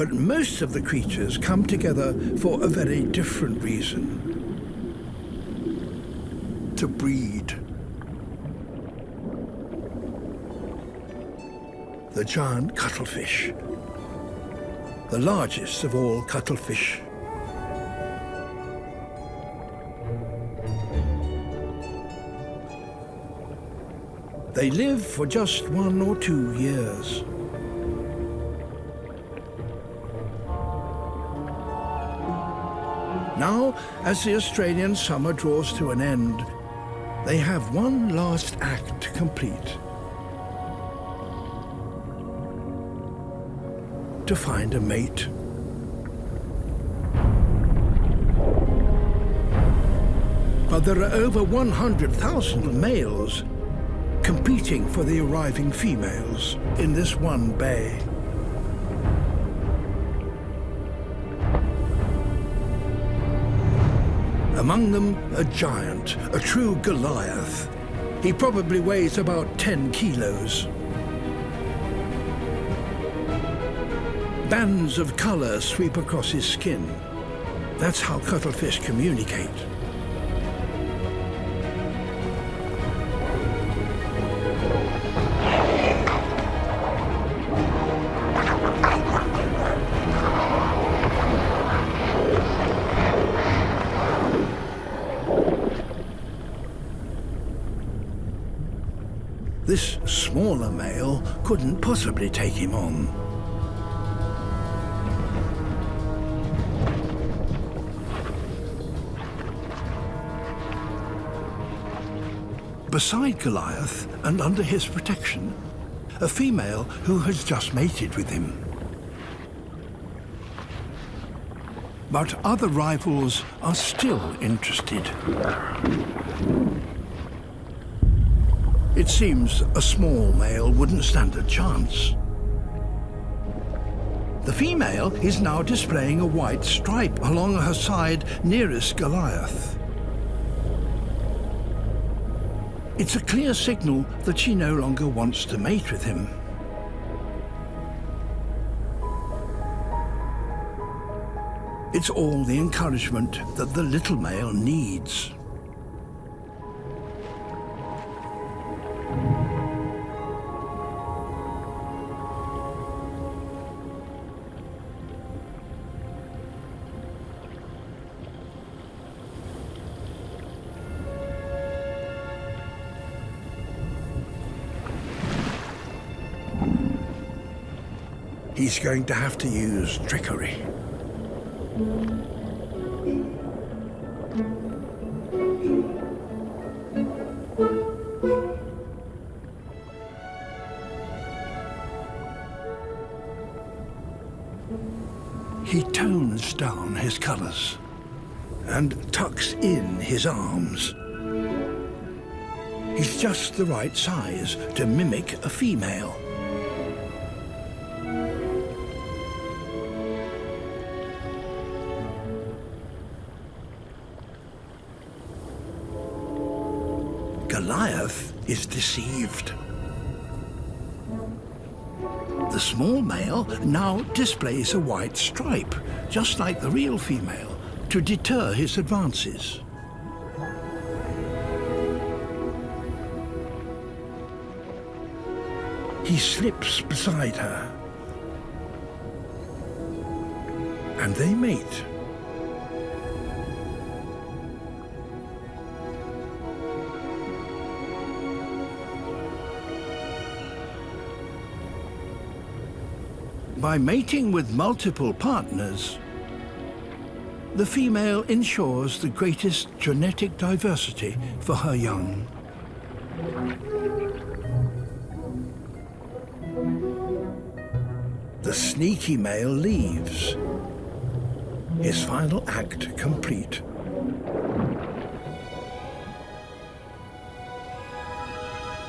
But most of the creatures come together for a very different reason. To breed. The giant cuttlefish, the largest of all cuttlefish. They live for just 1 or 2 years. Now, as the Australian summer draws to an end, they have one last act to complete. To find a mate. But there are over 100,000 males competing for the arriving females in this one bay. Among them, a giant, a true Goliath. He probably weighs about 10 kilos. Bands of color sweep across his skin. That's how cuttlefish communicate. This smaller male couldn't possibly take him on. Beside Goliath, and under his protection, a female who has just mated with him. But other rivals are still interested. It seems a small male wouldn't stand a chance. The female is now displaying a white stripe along her side nearest Goliath. It's a clear signal that she no longer wants to mate with him. It's all the encouragement that the little male needs. He's going to have to use trickery. He tones down his colors and tucks in his arms. He's just the right size to mimic a female. Goliath is deceived. The small male now displays a white stripe, just like the real female, to deter his advances. He slips beside her, and they mate. By mating with multiple partners, the female ensures the greatest genetic diversity for her young. The sneaky male leaves, his final act complete.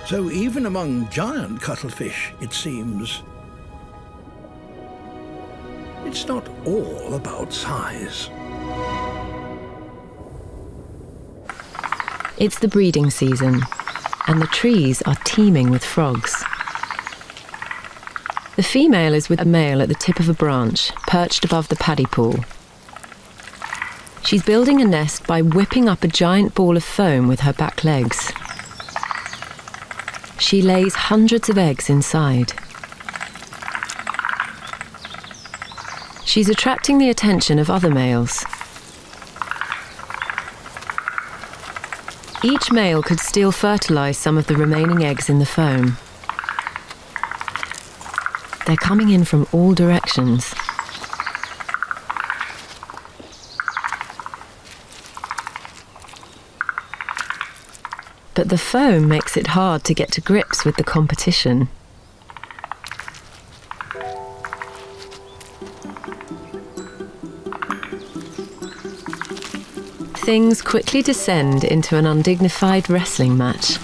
So even among giant cuttlefish, it seems, it's not all about size. It's the breeding season, and the trees are teeming with frogs. The female is with a male at the tip of a branch, perched above the paddy pool. She's building a nest by whipping up a giant ball of foam with her back legs. She lays hundreds of eggs inside. She's attracting the attention of other males. Each male could still fertilize some of the remaining eggs in the foam. They're coming in from all directions. But the foam makes it hard to get to grips with the competition. Things quickly descend into an undignified wrestling match.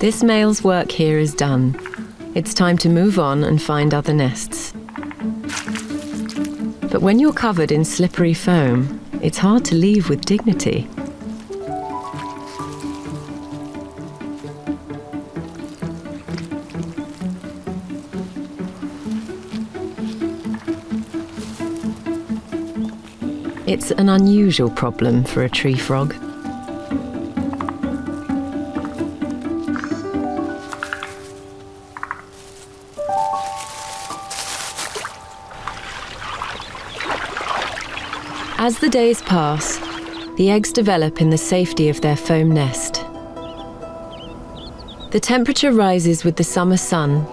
This male's work here is done. It's time to move on and find other nests. But when you're covered in slippery foam, it's hard to leave with dignity. It's an unusual problem for a tree frog. As the days pass, the eggs develop in the safety of their foam nest. The temperature rises with the summer sun,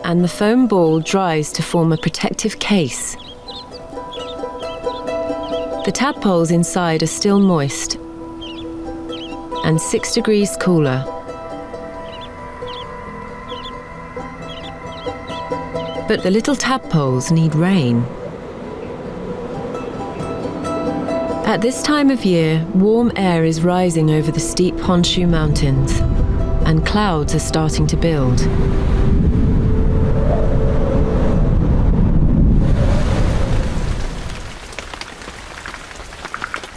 and the foam ball dries to form a protective case. The tadpoles inside are still moist and 6 degrees cooler. But the little tadpoles need rain. At this time of year, warm air is rising over the steep Honshu Mountains, and clouds are starting to build.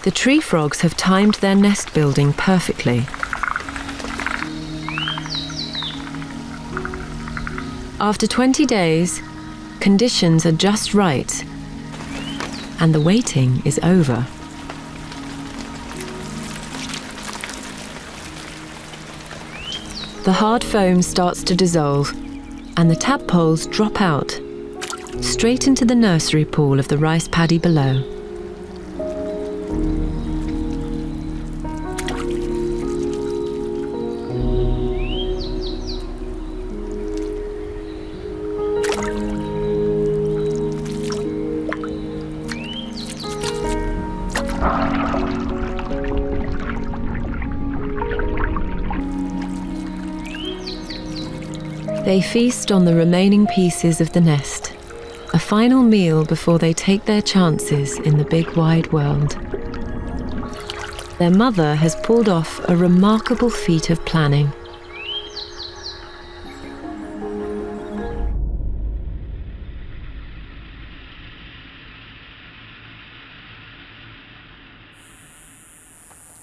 The tree frogs have timed their nest building perfectly. After 20 days, conditions are just right, and the waiting is over. The hard foam starts to dissolve, and the tadpoles drop out, straight into the nursery pool of the rice paddy below. They feast on the remaining pieces of the nest, a final meal before they take their chances in the big wide world. Their mother has pulled off a remarkable feat of planning.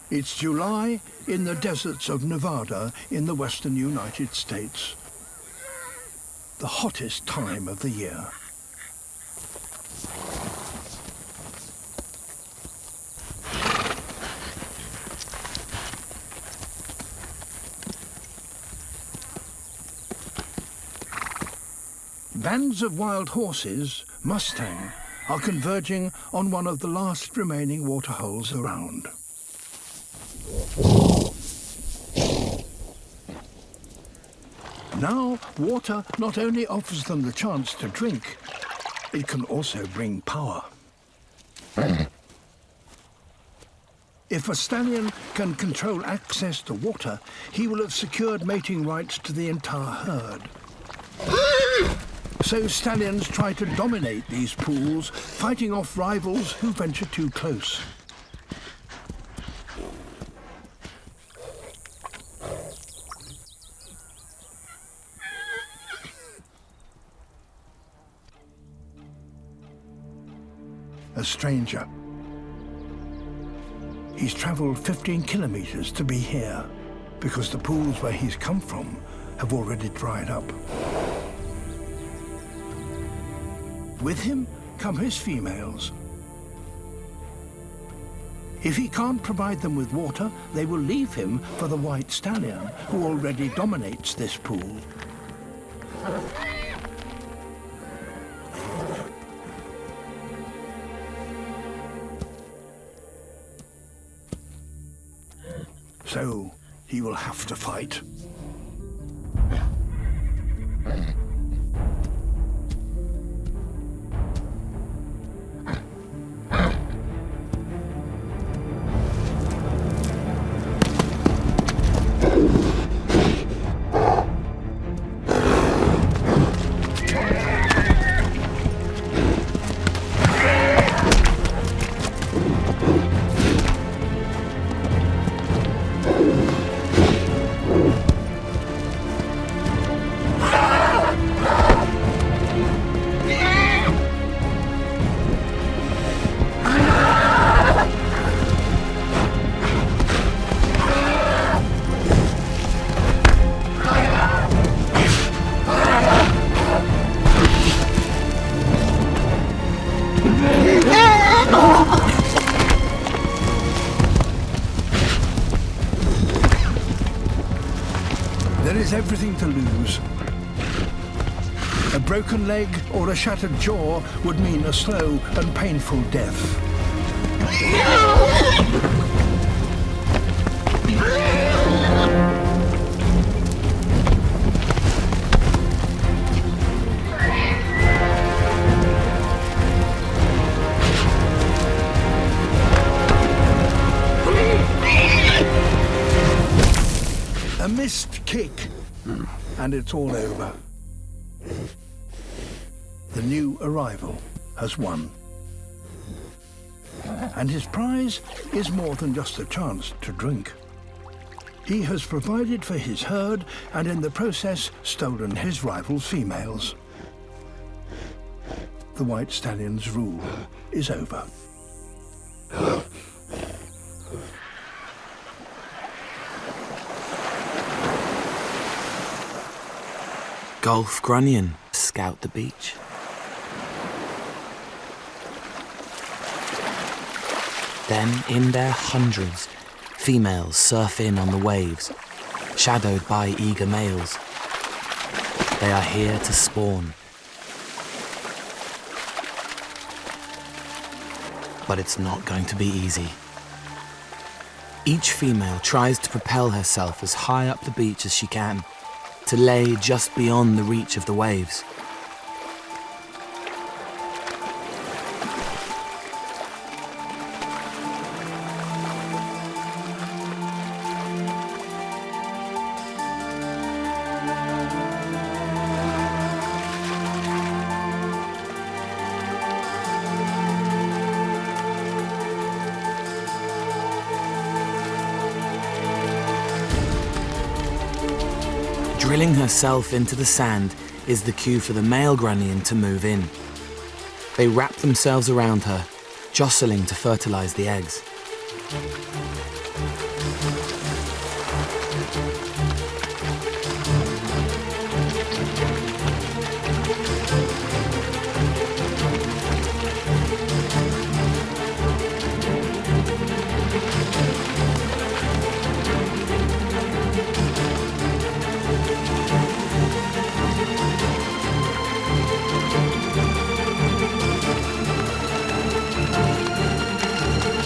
It's July in the deserts of Nevada in the western United States. The hottest time of the year. Bands of wild horses, Mustang, are converging on one of the last remaining waterholes around. Now, water not only offers them the chance to drink, it can also bring power. If a stallion can control access to water, he will have secured mating rights to the entire herd. So stallions try to dominate these pools, fighting off rivals who venture too close. A stranger. He's travelled 15 kilometres to be here, because the pools where he's come from have already dried up. With him come his females. If he can't provide them with water, they will leave him for the white stallion, who already dominates this pool. So he will have to fight. There is everything to lose. A broken leg or a shattered jaw would mean a slow and painful death. A missed kick, and it's all over. The new arrival has won. And his prize is more than just a chance to drink. He has provided for his herd and in the process stolen his rival's females. The white stallion's rule is over. Gulf grunion scout the beach. Then, in their hundreds, females surf in on the waves, shadowed by eager males. They are here to spawn. But it's not going to be easy. Each female tries to propel herself as high up the beach as she can, to lay just beyond the reach of the waves. Drilling herself into the sand is the cue for the male grunion to move in. They wrap themselves around her, jostling to fertilize the eggs.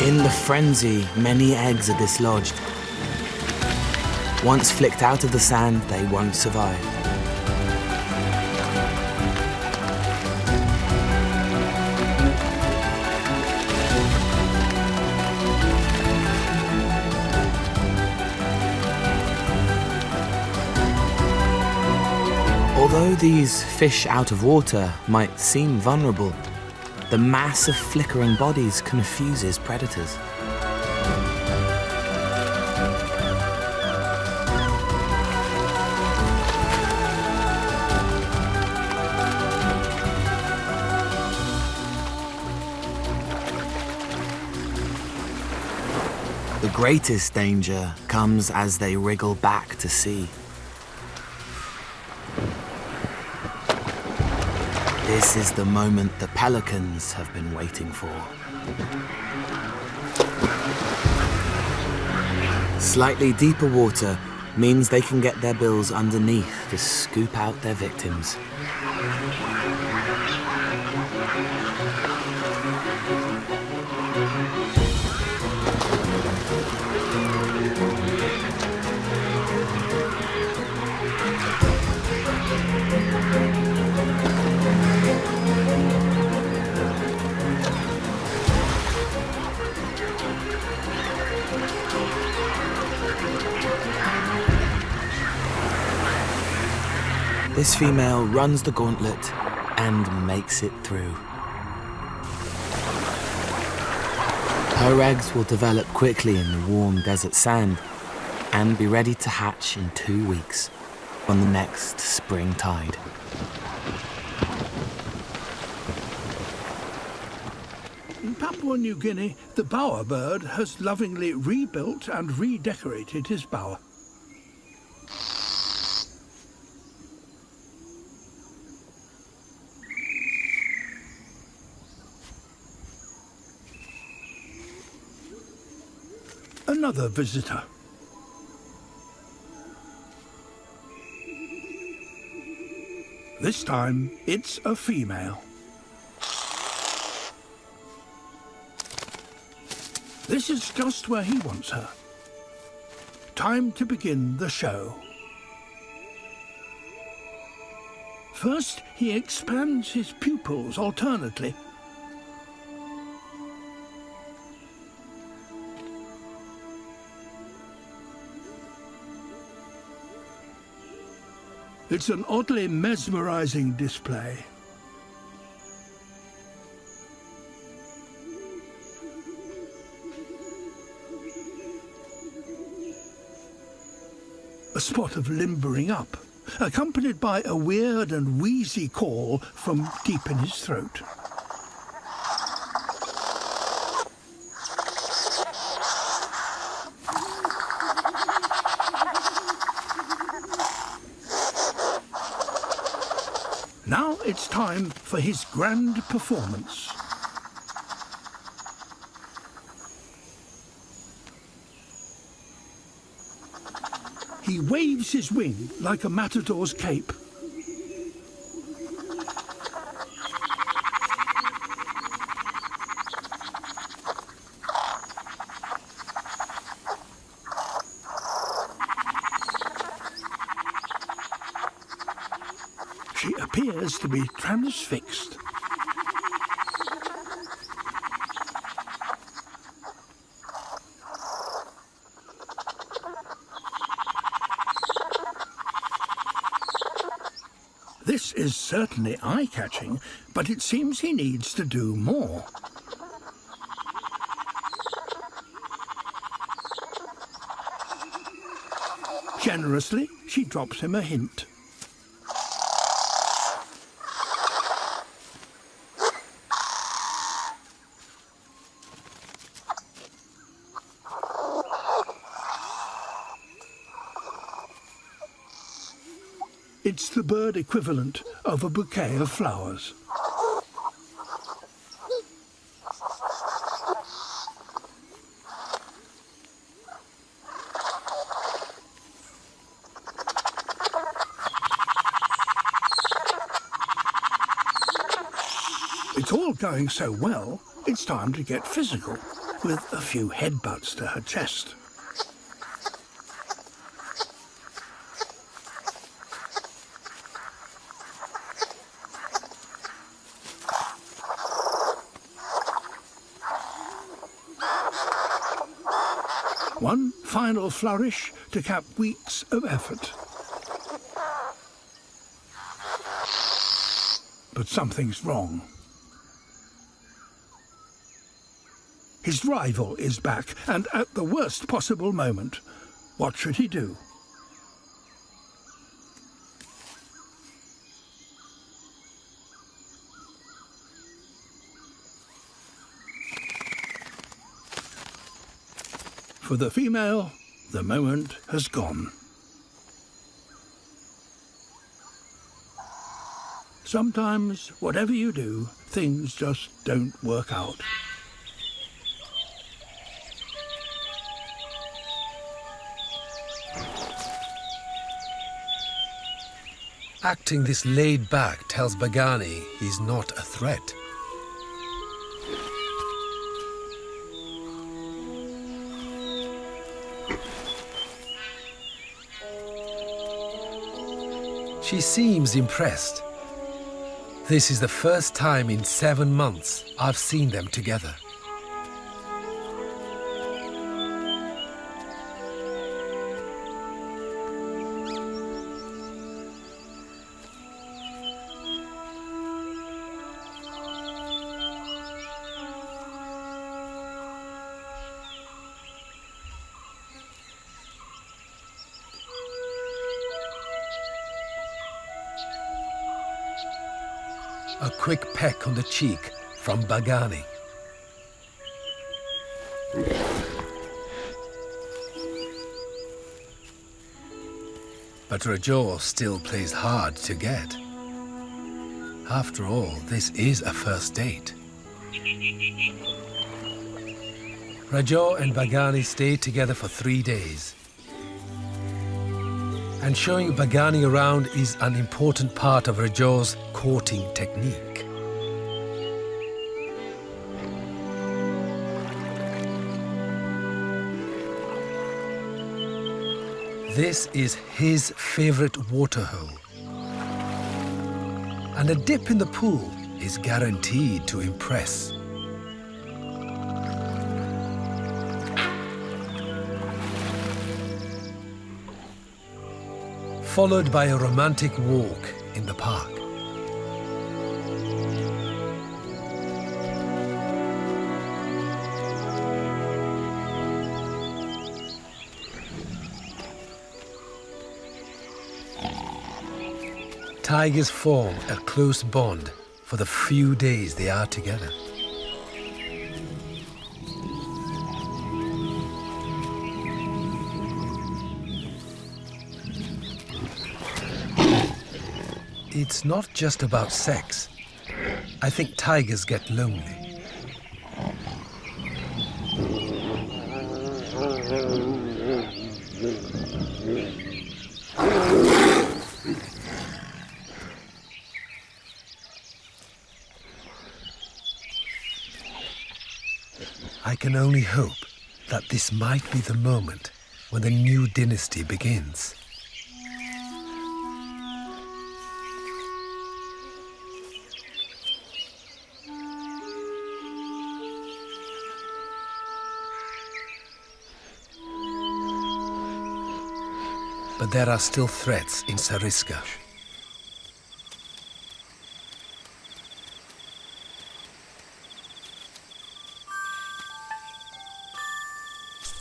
In the frenzy, many eggs are dislodged. Once flicked out of the sand, they won't survive. Although these fish out of water might seem vulnerable, the mass of flickering bodies confuses predators. The greatest danger comes as they wriggle back to sea. This is the moment the pelicans have been waiting for. Slightly deeper water means they can get their bills underneath to scoop out their victims. This female runs the gauntlet and makes it through. Her eggs will develop quickly in the warm desert sand and be ready to hatch in 2 weeks on the next spring tide. In Papua New Guinea, the bowerbird has lovingly rebuilt and redecorated his bower. Another visitor. This time, it's a female. This is just where he wants her. Time to begin the show. First, he expands his pupils alternately. It's an oddly mesmerizing display. A spot of limbering up, accompanied by a weird and wheezy call from deep in his throat. Now it's time for his grand performance. He waves his wing like a matador's cape. She appears to be transfixed. This is certainly eye-catching, but it seems he needs to do more. Generously, she drops him a hint. It's the bird equivalent of a bouquet of flowers. It's all going so well, it's time to get physical, with a few headbutts to her chest. One final flourish to cap weeks of effort. but something's wrong. His rival is back, and at the worst possible moment. What should he do? For the female, the moment has gone. Sometimes, whatever you do, things just don't work out. Acting this laid back tells Bagani he's not a threat. She seems impressed. This is the first time in 7 months I've seen them together. A quick peck on the cheek from Bagani. But Rajor still plays hard to get. After all, this is a first date. Rajor and Bagani stayed together for 3 days. And showing Bagani around is an important part of Rajor's courting technique. This is his favorite waterhole. And a dip in the pool is guaranteed to impress. Followed by a romantic walk in the park. Tigers form a close bond for the few days they are together. It's not just about sex. I think tigers get lonely. I can only hope that this might be the moment when the new dynasty begins. But there are still threats in Sariska.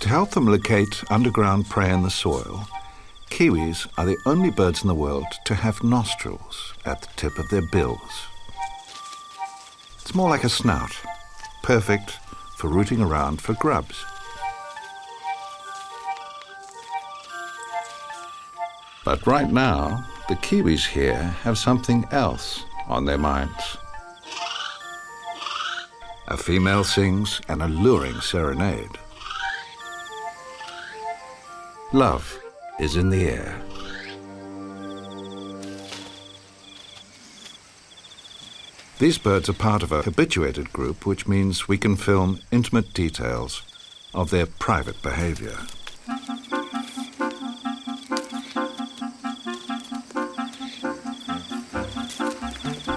To help them locate underground prey in the soil, kiwis are the only birds in the world to have nostrils at the tip of their bills. It's more like a snout, perfect for rooting around for grubs. But right now, the kiwis here have something else on their minds. A female sings an alluring serenade. Love is in the air. These birds are part of a habituated group, which means we can film intimate details of their private behavior.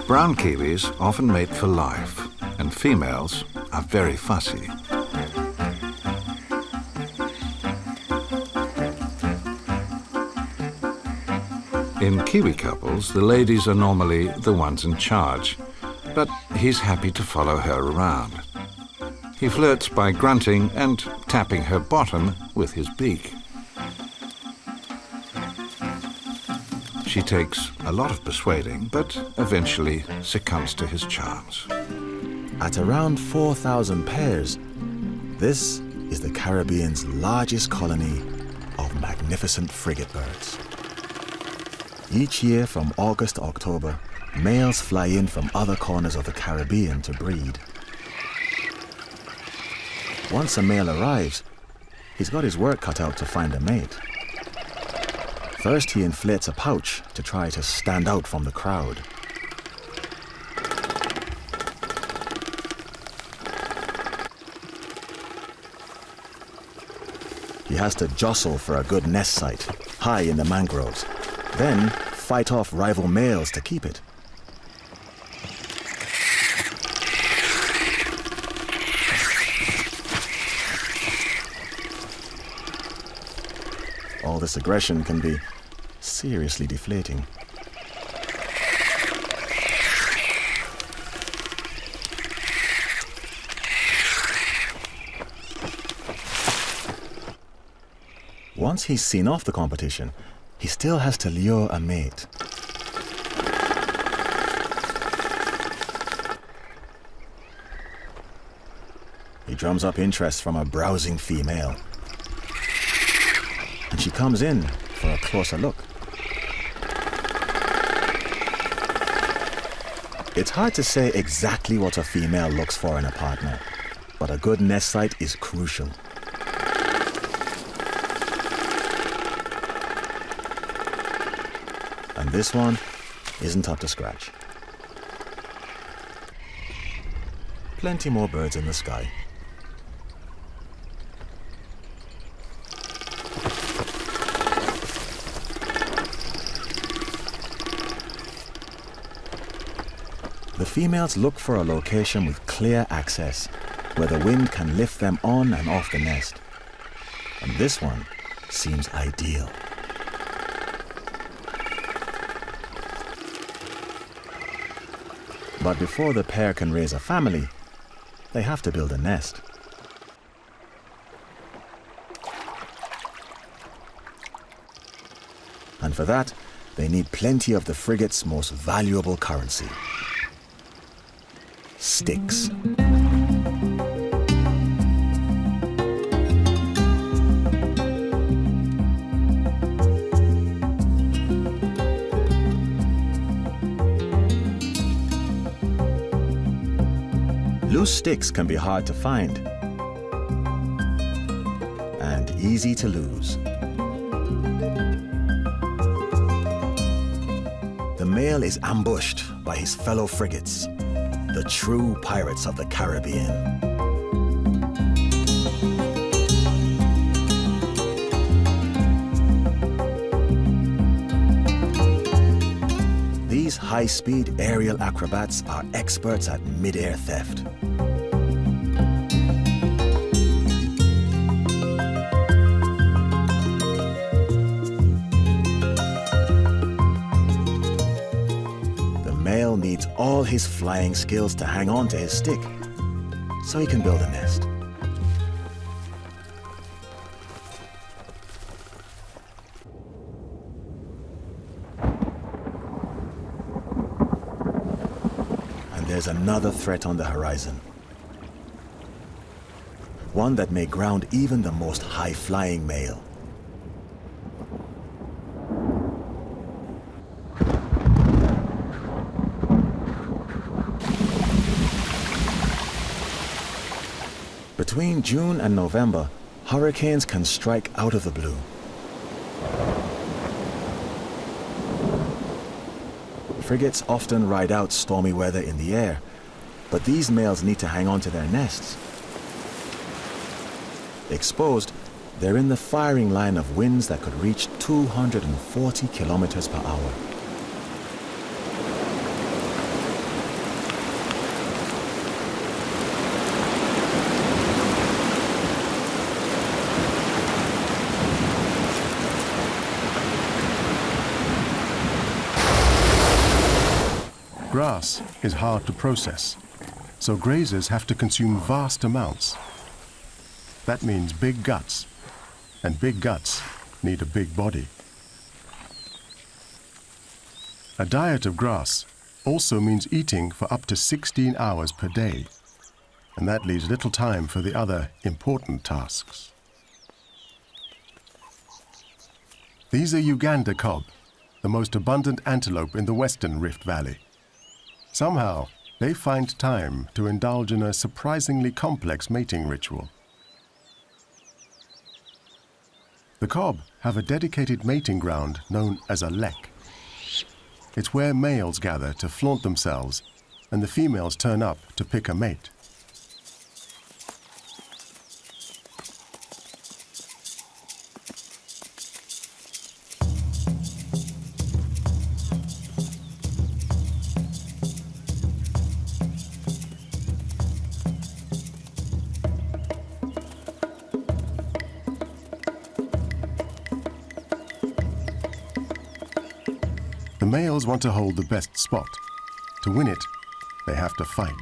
Brown kiwis often mate for life, and females are very fussy. In Kiwi couples, the ladies are normally the ones in charge, but he's happy to follow her around. He flirts by grunting and tapping her bottom with his beak. She takes a lot of persuading, but eventually succumbs to his charms. At around 4,000 pairs, this is the Caribbean's largest colony of magnificent frigate birds. Each year from August to October, males fly in from other corners of the Caribbean to breed. Once a male arrives, he's got his work cut out to find a mate. First, he inflates a pouch to try to stand out from the crowd. He has to jostle for a good nest site, high in the mangroves, then fight off rival males to keep it. All this aggression can be seriously deflating. Once he's seen off the competition, he still has to lure a mate. He drums up interest from a browsing female, and she comes in for a closer look. It's hard to say exactly what a female looks for in a partner, but a good nest site is crucial. And this one isn't up to scratch. Plenty more birds in the sky. The females look for a location with clear access, where the wind can lift them on and off the nest. And this one seems ideal. But before the pair can raise a family, they have to build a nest. And for that, they need plenty of the frigate's most valuable currency: sticks. Loose sticks can be hard to find and easy to lose. The male is ambushed by his fellow frigates, the true pirates of the Caribbean. These high-speed aerial acrobats are experts at mid-air theft. Needs all his flying skills to hang on to his stick, so he can build a nest. And there's another threat on the horizon. One that may ground even the most high-flying male. Between June and November, hurricanes can strike out of the blue. Frigates often ride out stormy weather in the air, but these males need to hang on to their nests. Exposed, they're in the firing line of winds that could reach 240 kilometers per hour. grass is hard to process, so grazers have to consume vast amounts. That means big guts, and big guts need a big body. A diet of grass also means eating for up to 16 hours per day, and that leaves little time for the other important tasks. These are Uganda kob, the most abundant antelope in the western Rift Valley. Somehow, they find time to indulge in a surprisingly complex mating ritual. The kob have a dedicated mating ground known as a lek. It's where males gather to flaunt themselves, and the females turn up to pick a mate. The males want to hold the best spot. To win it, they have to fight.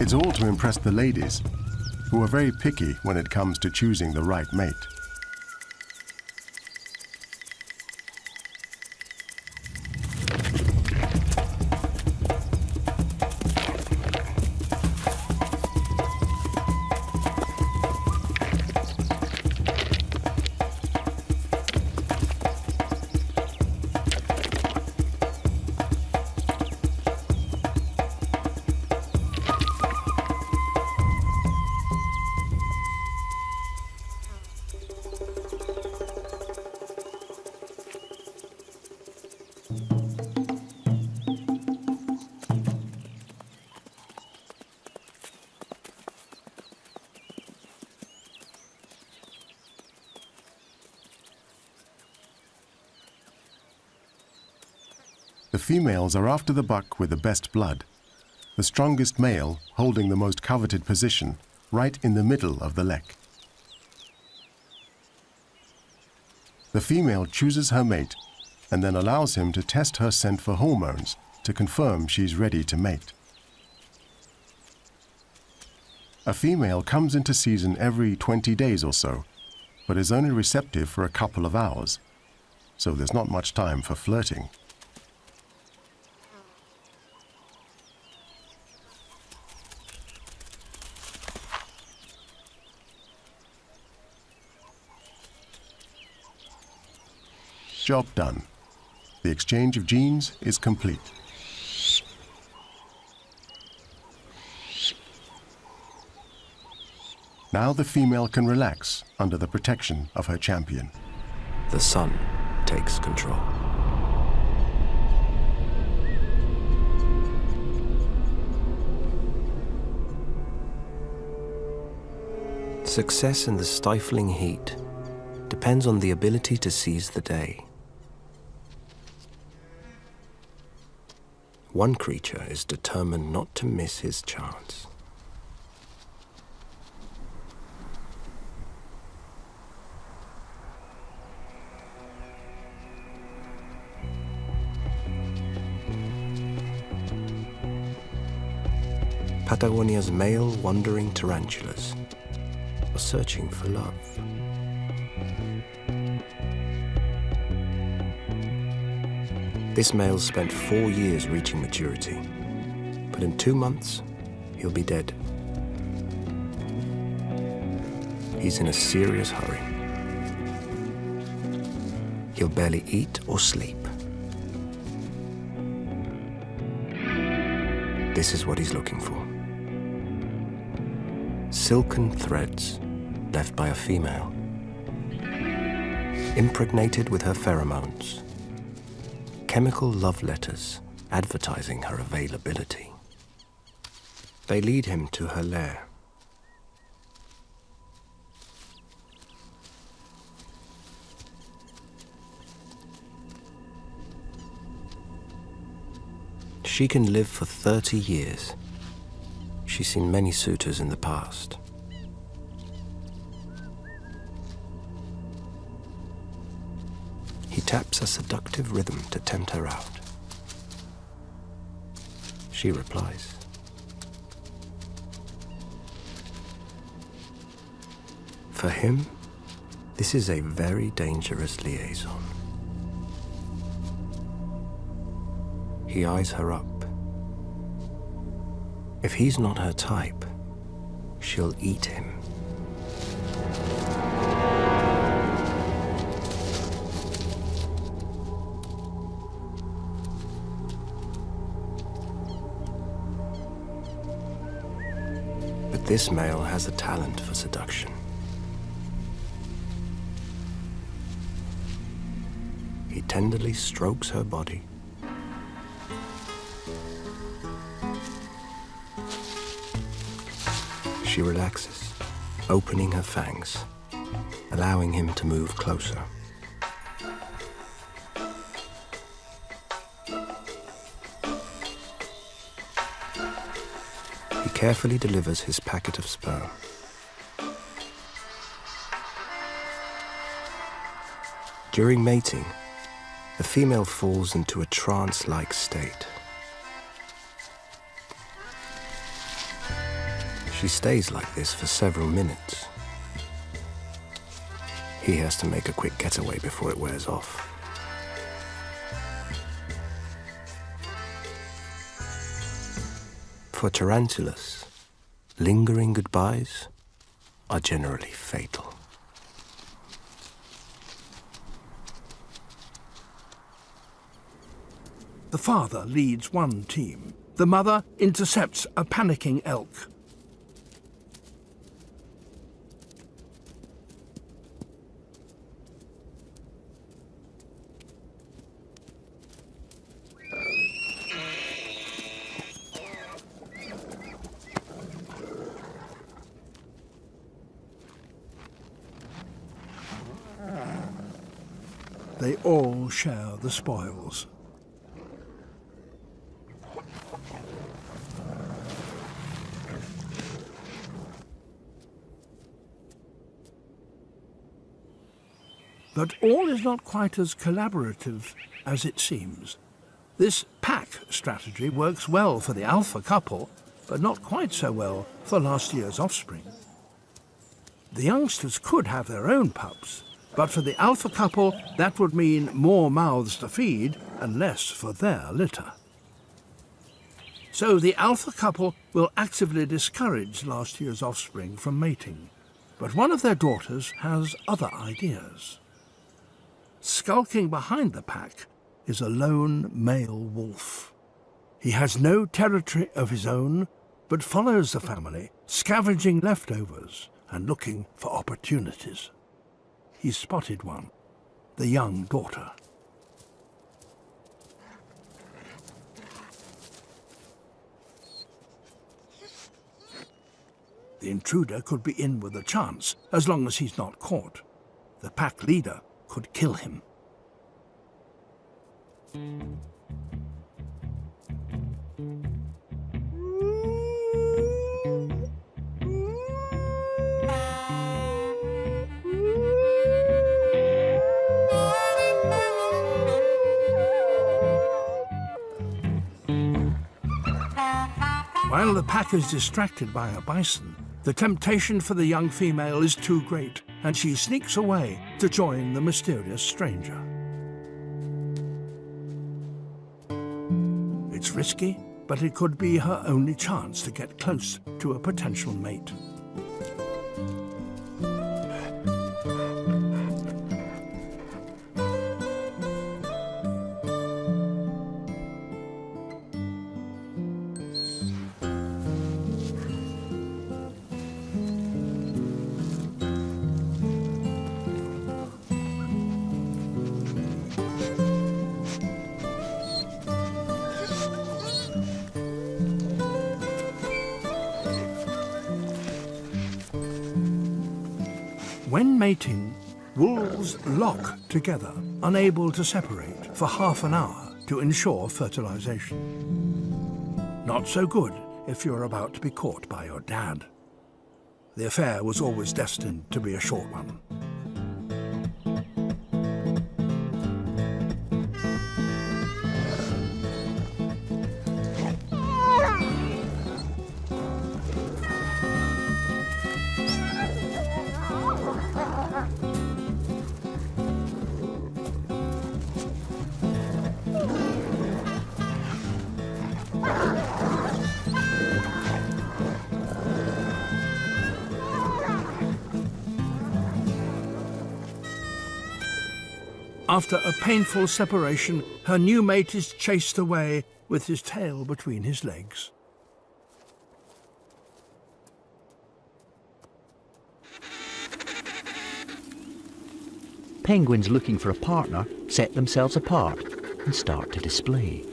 It's all to impress the ladies, who are very picky when it comes to choosing the right mate. The females are after the buck with the best blood, the strongest male holding the most coveted position right in the middle of the lek. The female chooses her mate and then allows him to test her scent for hormones to confirm she's ready to mate. A female comes into season every 20 days or so, but is only receptive for a couple of hours, so there's not much time for flirting. Job done. The exchange of genes is complete. Now the female can relax under the protection of her champion. The sun takes control. Success in the stifling heat depends on the ability to seize the day. One creature is determined not to miss his chance. Patagonia's male wandering tarantulas are searching for love. This male spent 4 years reaching maturity, but in 2 months, he'll be dead. He's in a serious hurry. He'll barely eat or sleep. This is what he's looking for. Silken threads left by a female, impregnated with her pheromones. Chemical love letters advertising her availability. They lead him to her lair. she can live for 30 years. She's seen many suitors in the past. He taps a seductive rhythm to tempt her out. She replies. For him, this is a very dangerous liaison. He eyes her up. If he's not her type, she'll eat him. But this male has a talent for seduction. He tenderly strokes her body. She relaxes, opening her fangs, allowing him to move closer. He carefully delivers his packet of sperm. During mating, the female falls into a trance-like state. She stays like this for several minutes. He has to make a quick getaway before it wears off. For tarantulas, lingering goodbyes are generally fatal. The father leads one team. The mother intercepts a panicking elk. They all share the spoils. But all is not quite as collaborative as it seems. This pack strategy works well for the alpha couple, but not quite so well for last year's offspring. The youngsters could have their own pups, but for the alpha couple, that would mean more mouths to feed and less for their litter. So the alpha couple will actively discourage last year's offspring from mating, but one of their daughters has other ideas. Skulking behind the pack is a lone male wolf. He has no territory of his own, but follows the family, scavenging leftovers and looking for opportunities. He spotted one, the young daughter. The intruder could be in with a chance, as long as he's not caught. The pack leader could kill him. While the pack is distracted by a bison, the temptation for the young female is too great, and she sneaks away to join the mysterious stranger. It's risky, but it could be her only chance to get close to a potential mate. When mating, wolves lock together, unable to separate, for half an hour to ensure fertilization. Not so good if you're about to be caught by your dad. The affair was always destined to be a short one. After a painful separation, her new mate is chased away with his tail between his legs. Penguins looking for a partner set themselves apart and start to display.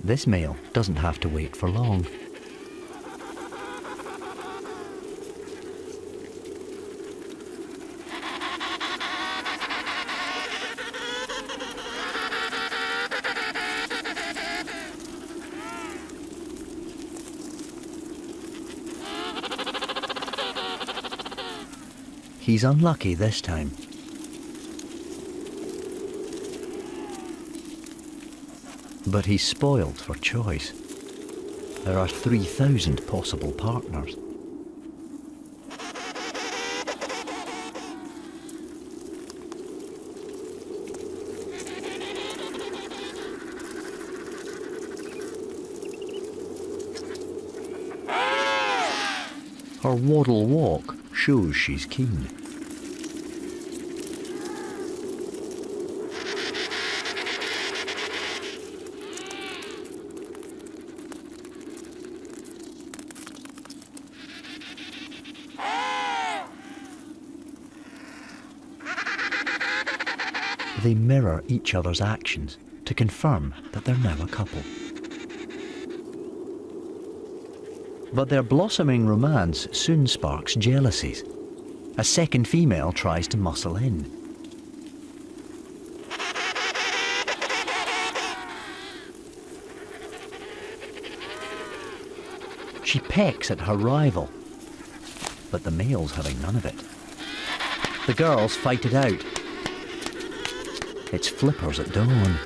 This male doesn't have to wait for long. He's unlucky this time. But he's spoiled for choice. There are 3,000 possible partners. Her waddle walk shows she's keen. They mirror each other's actions to confirm that they're now a couple. But their blossoming romance soon sparks jealousies. A second female tries to muscle in. She pecks at her rival, but the male's having none of it. The girls fight it out. It's flippers at dawn.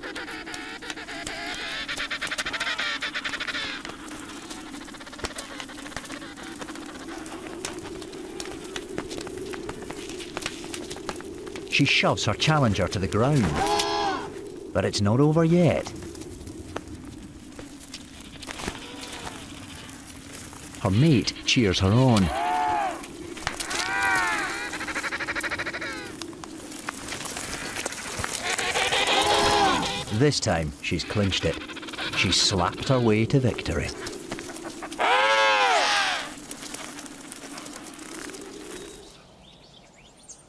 She shoves her challenger to the ground. But it's not over yet. Her mate cheers her on. This time, she's clinched it. She's slapped her way to victory.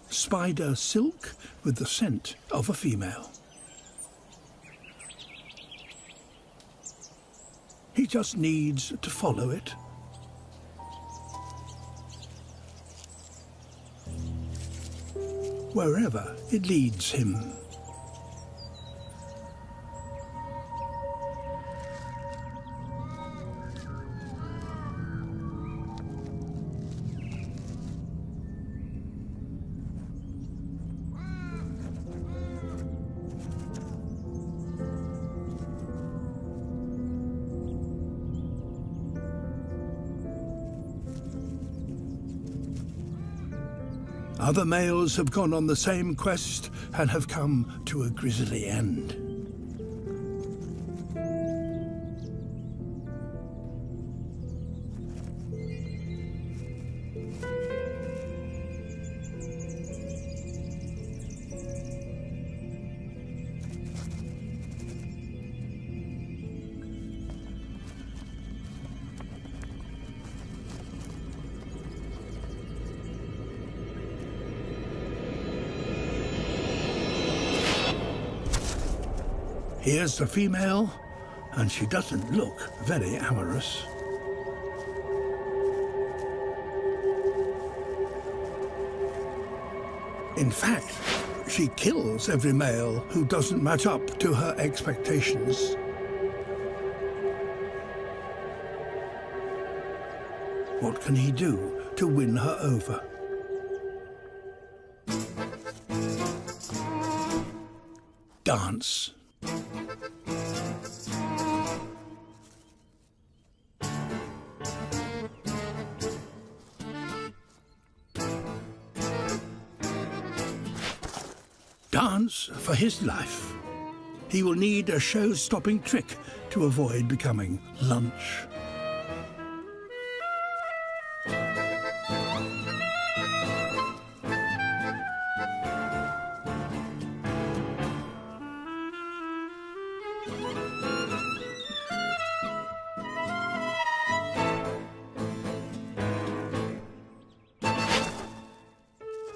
Spider silk with the scent of a female. He just needs to follow it. Wherever it leads him. Other males have gone on the same quest and have come to a grisly end. Here's the female, and she doesn't look very amorous. In fact, she kills every male who doesn't match up to her expectations. What can he do to win her over? Dance. Dance for his life. He will need a show-stopping trick to avoid becoming lunch.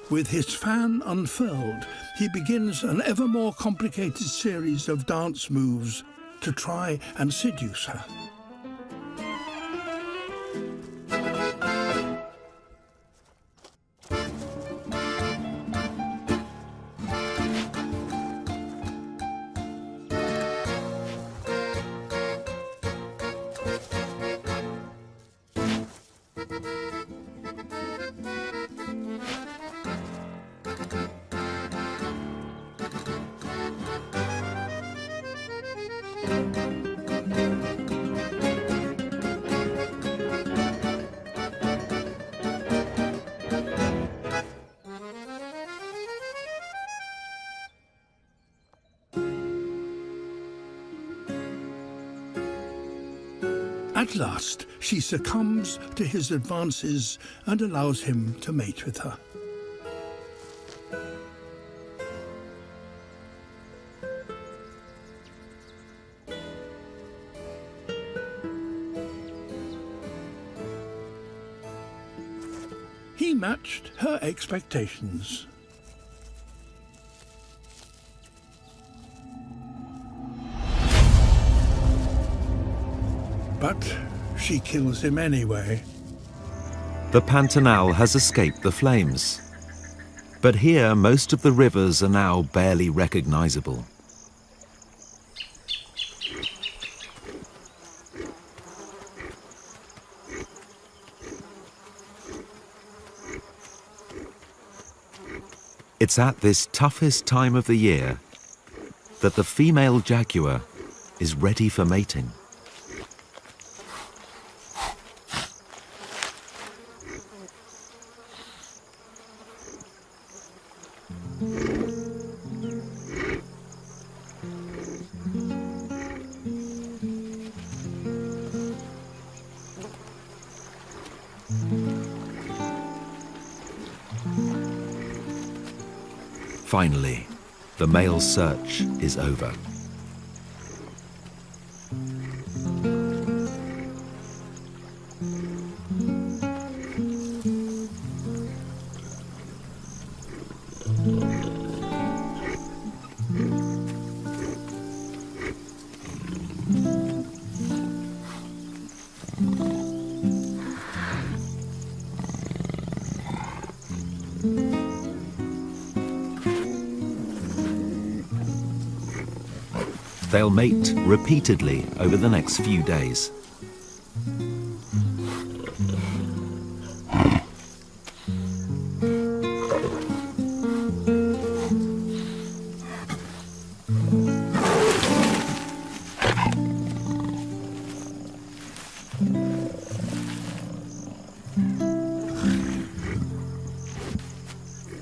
With his fan unfurled, he begins an ever more complicated series of dance moves to try and seduce her. At last, she succumbs to his advances and allows him to mate with her. He matched her expectations. But she kills him anyway. The Pantanal has escaped the flames. But here, most of the rivers are now barely recognizable. It's at this toughest time of the year that the female jaguar is ready for mating. Finally, the male search is over. They'll mate repeatedly over the next few days.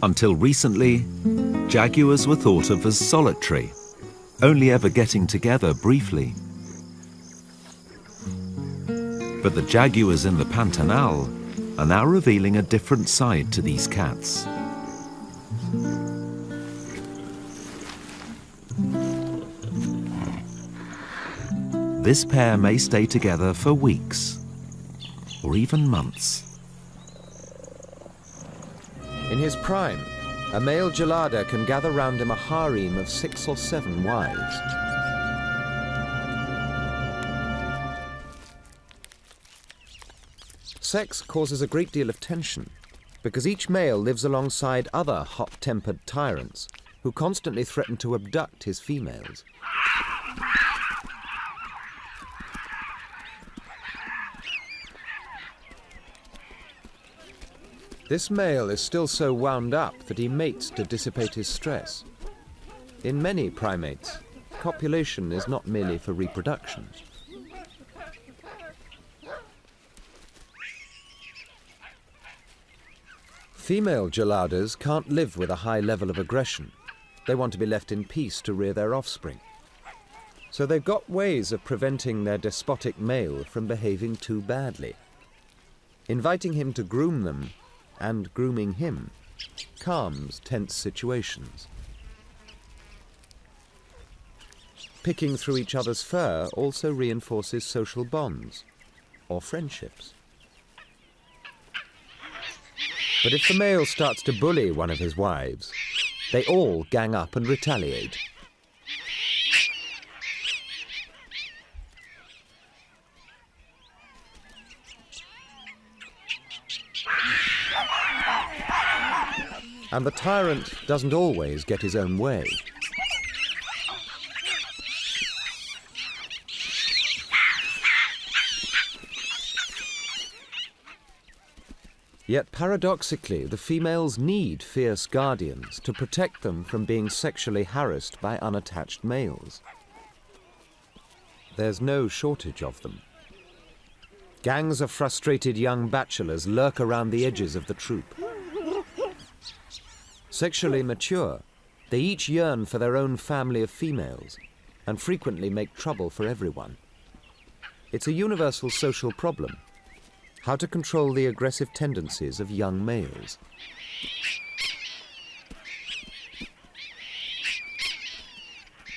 Until recently, jaguars were thought of as solitary, only ever getting together briefly. But the jaguars in the Pantanal are now revealing a different side to these cats. This pair may stay together for weeks, or even months. In his prime, a male gelada can gather round him a harem of 6 or 7 wives. Sex causes a great deal of tension, because each male lives alongside other hot-tempered tyrants who constantly threaten to abduct his females. This male is still so wound up that he mates to dissipate his stress. In many primates, copulation is not merely for reproduction. Female geladas can't live with a high level of aggression. They want to be left in peace to rear their offspring. So they've got ways of preventing their despotic male from behaving too badly. Inviting him to groom them and grooming him calms tense situations. Picking through each other's fur also reinforces social bonds or friendships. But if the male starts to bully one of his wives, they all gang up and retaliate. And the tyrant doesn't always get his own way. Yet paradoxically, the females need fierce guardians to protect them from being sexually harassed by unattached males. There's no shortage of them. Gangs of frustrated young bachelors lurk around the edges of the troop. Sexually mature, they each yearn for their own family of females and frequently make trouble for everyone. It's a universal social problem: how to control the aggressive tendencies of young males.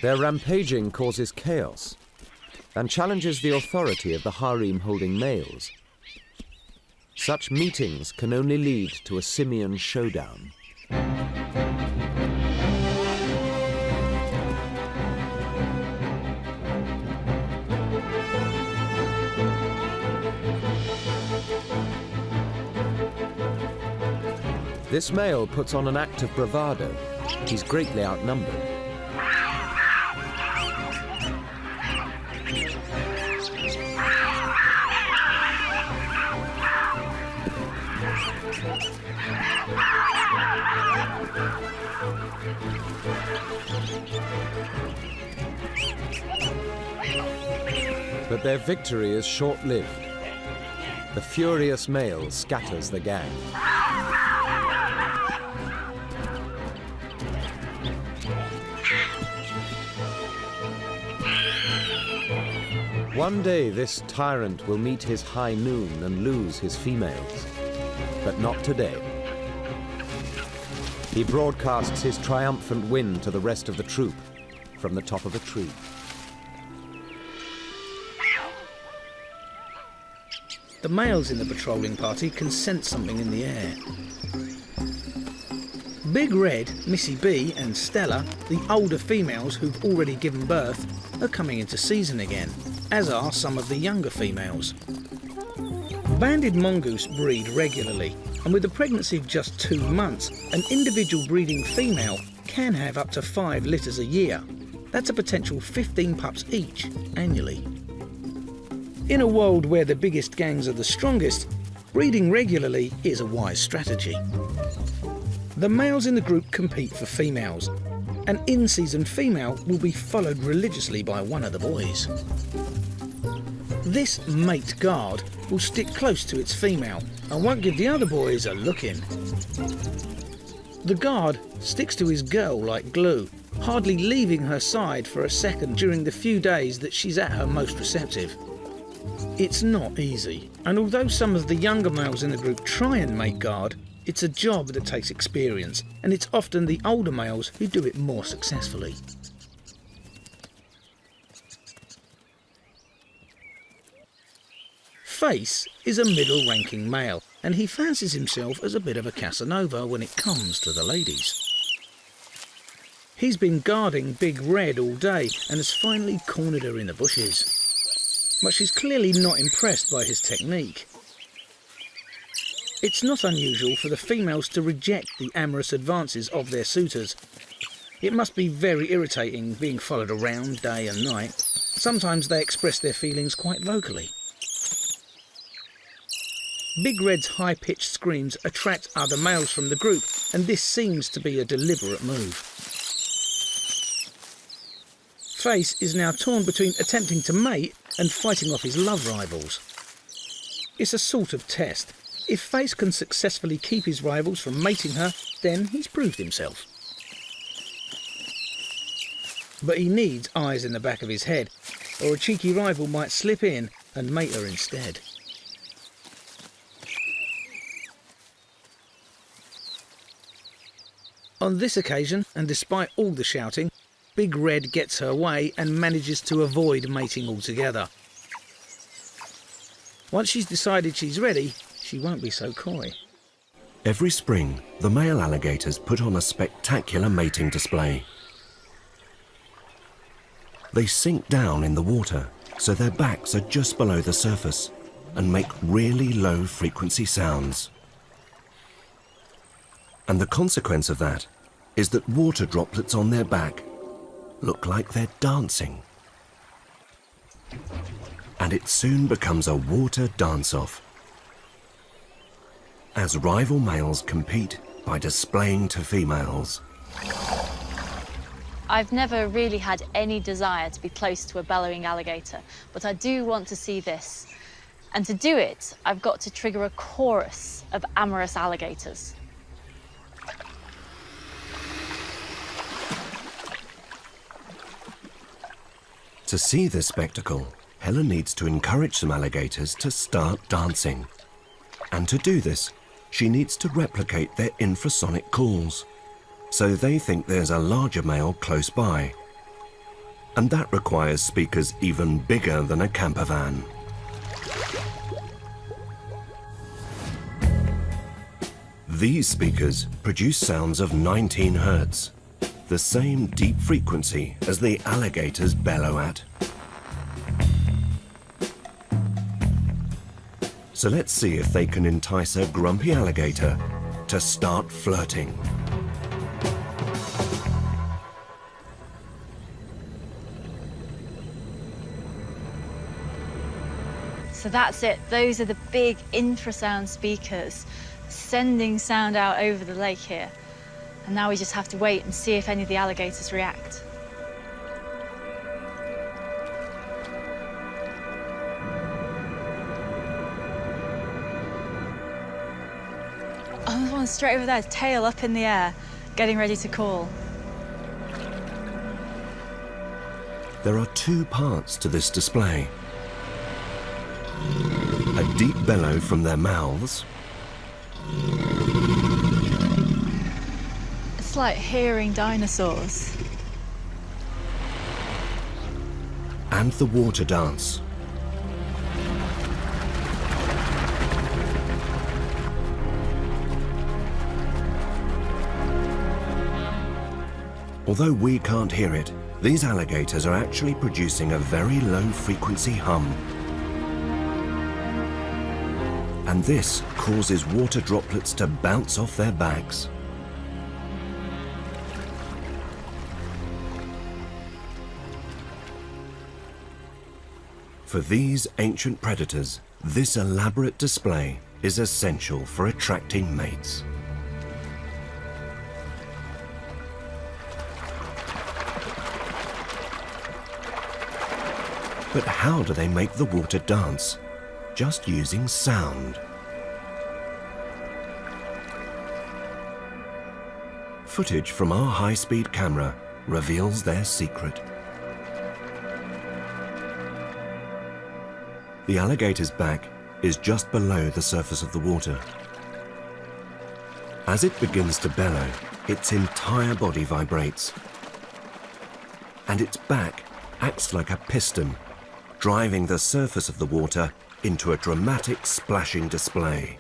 Their rampaging causes chaos and challenges the authority of the harem-holding males. Such meetings can only lead to a simian showdown. This male puts on an act of bravado. He's greatly outnumbered. But their victory is short-lived. The furious male scatters the gang. One day this tyrant will meet his high noon and lose his females, but not today. He broadcasts his triumphant win to the rest of the troop from the top of a tree. The males in the patrolling party can sense something in the air. Big Red, Missy B and Stella, the older females who've already given birth, are coming into season again, as are some of the younger females. Banded mongoose breed regularly, and with a pregnancy of just 2 months, an individual breeding female can have up to 5 litters a year. That's a potential 15 pups each, annually. In a world where the biggest gangs are the strongest, breeding regularly is a wise strategy. The males in the group compete for females. An in-season female will be followed religiously by one of the boys. This mate guard will stick close to its female and won't give the other boys a look in. The guard sticks to his girl like glue, hardly leaving her side for a second during the few days that she's at her most receptive. It's not easy, and although some of the younger males in the group try and mate guard, it's a job that takes experience, and it's often the older males who do it more successfully. Face is a middle-ranking male, and he fancies himself as a bit of a Casanova when it comes to the ladies. He's been guarding Big Red all day and has finally cornered her in the bushes. But she's clearly not impressed by his technique. It's not unusual for the females to reject the amorous advances of their suitors. It must be very irritating being followed around day and night. Sometimes they express their feelings quite vocally. Big Red's high-pitched screams attract other males from the group, and this seems to be a deliberate move. Face is now torn between attempting to mate and fighting off his love rivals. It's a sort of test. If Face can successfully keep his rivals from mating her, then he's proved himself. But he needs eyes in the back of his head, or a cheeky rival might slip in and mate her instead. On this occasion, and despite all the shouting, Big Red gets her way and manages to avoid mating altogether. Once she's decided she's ready, she won't be so coy. Every spring, the male alligators put on a spectacular mating display. They sink down in the water, so their backs are just below the surface and make really low-frequency sounds. And the consequence of that is that water droplets on their back look like they're dancing. And it soon becomes a water dance-off, as rival males compete by displaying to females. I've never really had any desire to be close to a bellowing alligator, but I do want to see this. And to do it, I've got to trigger a chorus of amorous alligators. To see this spectacle, Helen needs to encourage some alligators to start dancing. And to do this, she needs to replicate their infrasonic calls, so they think there's a larger male close by. And that requires speakers even bigger than a camper van. These speakers produce sounds of 19 hertz, the same deep frequency as the alligators bellow at. So let's see if they can entice a grumpy alligator to start flirting. So that's it. Those are the big infrasound speakers sending sound out over the lake here. And now we just have to wait and see if any of the alligators react. Oh, there's one straight over there, tail up in the air, getting ready to call. There are two parts to this display. A deep bellow from their mouths. It's like hearing dinosaurs. And the water dance. Although we can't hear it, these alligators are actually producing a very low-frequency hum. And this causes water droplets to bounce off their backs. For these ancient predators, this elaborate display is essential for attracting mates. But how do they make the water dance? Just using sound. Footage from our high-speed camera reveals their secret. The alligator's back is just below the surface of the water. As it begins to bellow, its entire body vibrates. And its back acts like a piston, driving the surface of the water into a dramatic splashing display.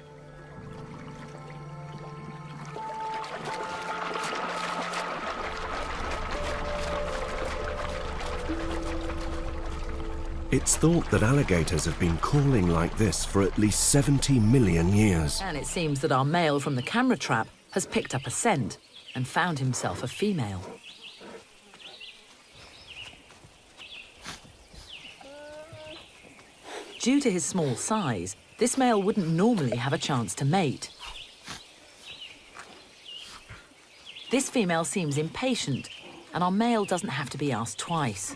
It It's thought that alligators have been calling like this for at least 70 million years. And it seems that our male from the camera trap has picked up a scent and found himself a female. Due to his small size, this male wouldn't normally have a chance to mate. This female seems impatient, and our male doesn't have to be asked twice.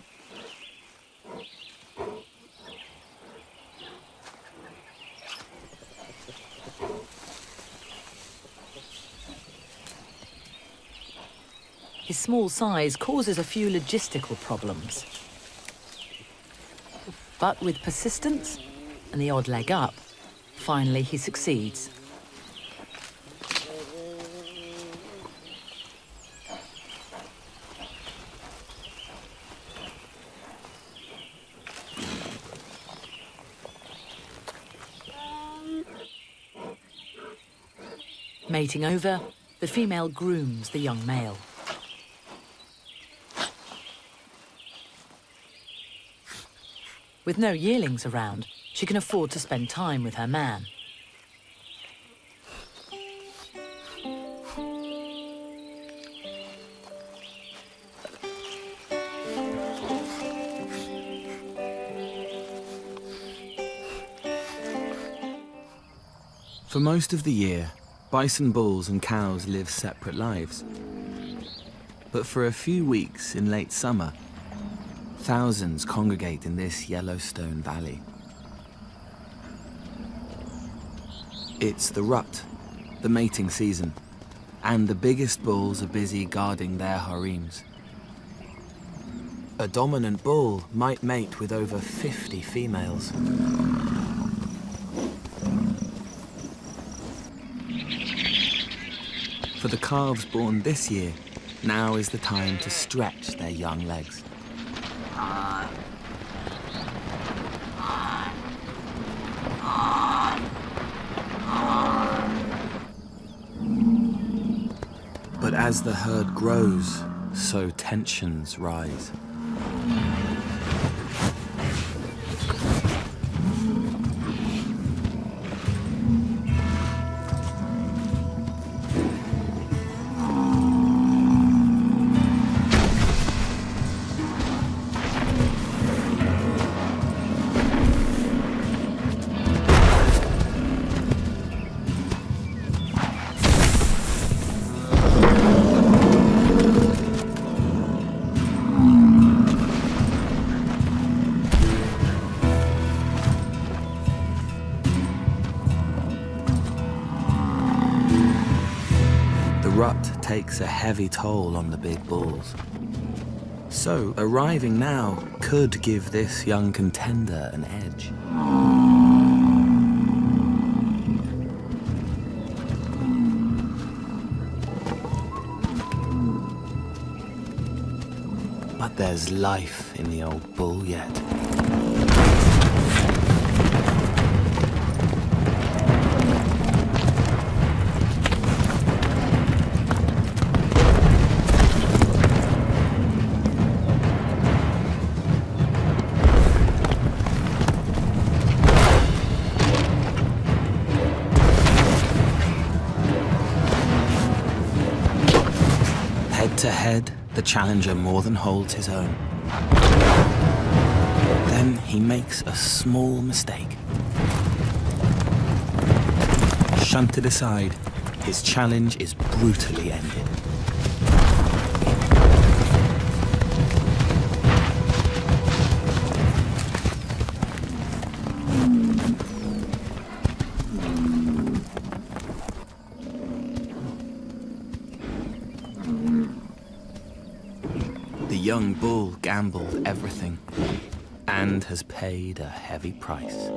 His small size causes a few logistical problems. But with persistence and the odd leg up, finally he succeeds. Mating over, the female grooms the young male. With no yearlings around, she can afford to spend time with her man. For most of the year, bison bulls and cows live separate lives. But for a few weeks in late summer, thousands congregate in this Yellowstone Valley. It's the rut, the mating season, and the biggest bulls are busy guarding their harems. A dominant bull might mate with over 50 females. For the calves born this year, now is the time to stretch their young legs. But as the herd grows, so tensions rise. Takes a heavy toll on the big bulls. So, arriving now could give this young contender an edge. But there's life in the old bull yet. To head, the challenger more than holds his own. Then he makes a small mistake. Shunted aside, his challenge is brutally ended. The young bull gambled everything and has paid a heavy price.